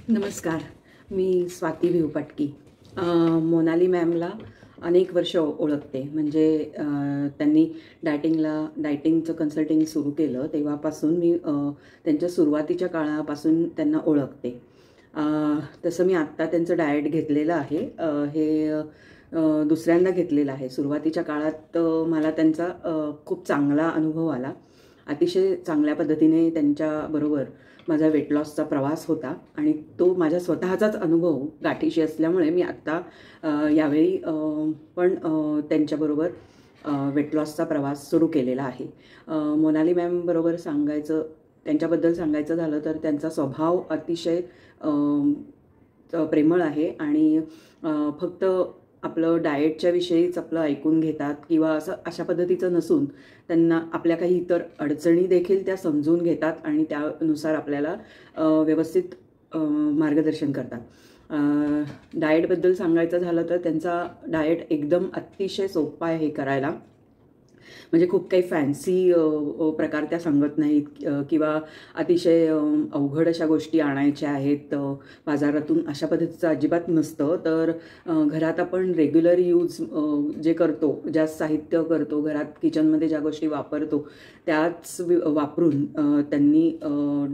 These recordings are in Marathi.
नमस्कार. मी स्वाती भिवपाटकी. मोनाली मॅमला अनेक वर्ष ओळखते. म्हणजे त्यांनी डायटिंगचं कन्सल्टिंग सुरू केलं तेव्हापासून मी त्यांच्या सुरुवातीच्या काळापासून त्यांना ओळखते. तसं मी आत्ता त्यांचं डाएट घेतलेलं आहे. हे दुसऱ्यांदा घेतलेलं आहे. सुरुवातीच्या काळात मला त्यांचा खूप चांगला अनुभव आला. अतिशय चांगल्या पद्धतीने त्यांच्याबरोबर माझा वेट लॉसचा प्रवास होता आणि तो माझ्या स्वतःचाच अनुभव गाठीशी असल्यामुळे मी आत्ता यावेळी पण त्यांच्याबरोबर वेट लॉसचा प्रवास सुरू केलेला आहे. मोनाली मॅमबरोबर त्यांच्याबद्दल सांगायचं झालं तर त्यांचा स्वभाव अतिशय प्रेमळ आहे आणि फक्त आपलं डाएटच्या विषयीच आपलं ऐकून घेतात किंवा अशा पद्धतीचं नसून त्यांना आपल्या काही इतर अडचणी देखील त्या समजून घेतात आणि त्यानुसार आपल्याला व्यवस्थित मार्गदर्शन करतात. डाएटबद्दल सांगायचं झालं तर त्यांचा डाएट एकदम अतिशय सोपा आहे करायला. म्हणजे खूप काही फॅन्सी प्रकार त्या सांगत नाहीत किंवा अतिशय अवघड अशा गोष्टी आणायच्या आहेत बाजारातून, अशा पद्धतीचं अजिबात नसतं. तर घरात आपण रेग्युलर यूज जे करतो, ज्या साहित्य करतो घरात, किचनमध्ये ज्या गोष्टी वापरतो त्याच वापरून त्यांनी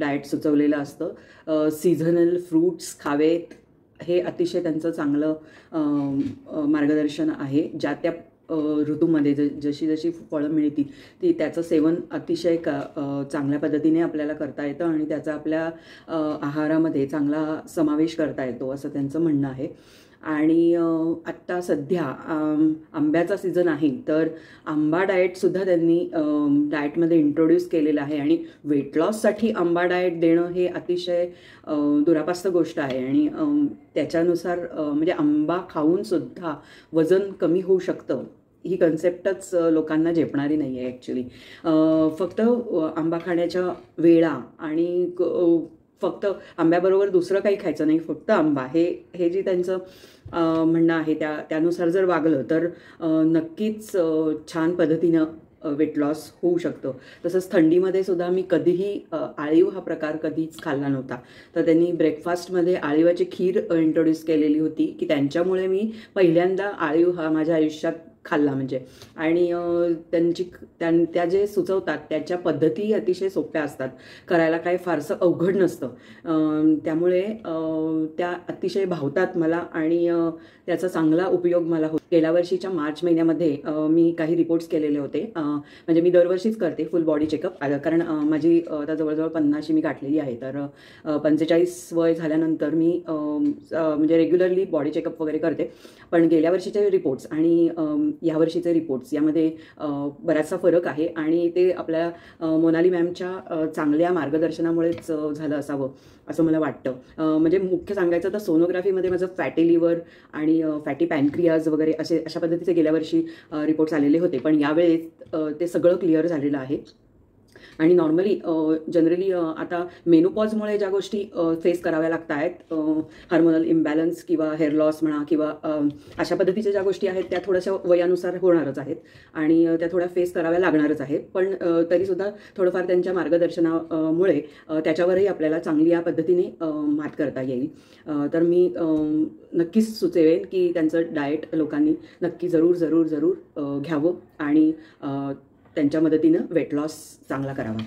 डाएट सुचवलेलं असतं. सीझनल फ्रूट्स खावेत हे अतिशय त्यांचं चांगलं मार्गदर्शन आहे. ज्या त्या ऋतूमध्ये जशी जशी फळं मिळतील त्याचं सेवन अतिशय चांगल्या पद्धतीने आपल्याला करता येतं आणि त्याचा आपल्या आहारामध्ये चांगला समावेश करता येतो असं त्यांचं म्हणणं आहे. आणि आत्ता सध्या आंब्याचा सीझन आहे तर आंबा डाएटसुद्धा त्यांनी डाएटमध्ये इंट्रोड्यूस केलेलं आहे आणि वेट लॉससाठी आंबा डाएट देणं हे अतिशय दुरापास्त गोष्ट आहे आणि त्याच्यानुसार म्हणजे आंबा खाऊनसुद्धा वजन कमी होऊ शकतं ही कन्सेप्टच लोकांना झेपणारी नाही आहे ॲक्च्युली. फक्त आंबा खाण्याच्या वेळा आणि फक्त आंब्याबरोबर दुसरं काही खायचं नाही, फक्त आंबा हे जे त्यांचं म्हणणं आहे त्यानुसार जर वागलं तर नक्कीच छान पद्धतीनं वेट लॉस होऊ शकतं. तसंच थंडीमध्ये सुद्धा मी कधीही आळीव हा प्रकार कधीच खाल्ला नव्हता. तर त्यांनी ब्रेकफास्टमध्ये आळीवाची खीर इंट्रोड्यूस केलेली होती की त्यांच्यामुळे मी पहिल्यांदा आळीव हा माझ्या आयुष्यात खाल्ला म्हणजे. आणि त्या जे सुचवतात त्याच्या पद्धती अतिशय सोप्या असतात, करायला काही फारसं अवघड नसतं. त्यामुळे त्या अतिशय भावतात मला आणि त्याचा चांगला उपयोग मला होतो. गेल्या वर्षीच्या मार्च महिन्यामध्ये मी काही रिपोर्ट्स केलेले होते. म्हणजे मी दरवर्षीच करते फुल बॉडी चेकअप, कारण माझी आता जवळजवळ 50 मी गाठलेली आहे. तर 45 वय झाल्यानंतर मी म्हणजे रेग्युलरली बॉडी चेकअप वगैरे करते. पण गेल्या वर्षीचे रिपोर्ट्स आणि यावर्षीचे रिपोर्ट्स यामध्ये बराचसा फरक आहे आणि ते आपल्या मोनाली मॅमच्या चांगल्या मार्गदर्शनामुळेच झालं असावं असं मला वाटतं. म्हणजे मुख्य सांगायचं तर सोनोग्राफीमध्ये माझं फॅटी लिव्हर आणि फॅटी पॅनक्रियाज वगैरे अशा पद्धतीचे गेल्या वर्षी रिपोर्ट्स आलेले होते, पण यावेळेस ते सगळं क्लिअर झालेलं आहे. आणि नॉर्मली जनरली आता मेनोपॉजमुळे ज्या गोष्टी फेस कराव्या लागत आहेत, हार्मोनल इम्बॅलन्स किंवा हेअर लॉस म्हणा किंवा अशा पद्धतीच्या ज्या गोष्टी आहेत त्या थोड्याशा वयानुसार होणारच आहेत आणि त्या थोड्या फेस कराव्या लागणारच आहेत. पण तरीसुद्धा थोडंफार त्यांच्या मार्गदर्शनामुळे त्याच्यावरही आपल्याला चांगली या पद्धतीने मात करता येईल. तर मी नक्कीच सुचवेन की त्यांचं डाएट लोकांनी नक्की जरूर घ्यावं आणि त्यांच्या मदतीनं वेट लॉस चांगला करावा.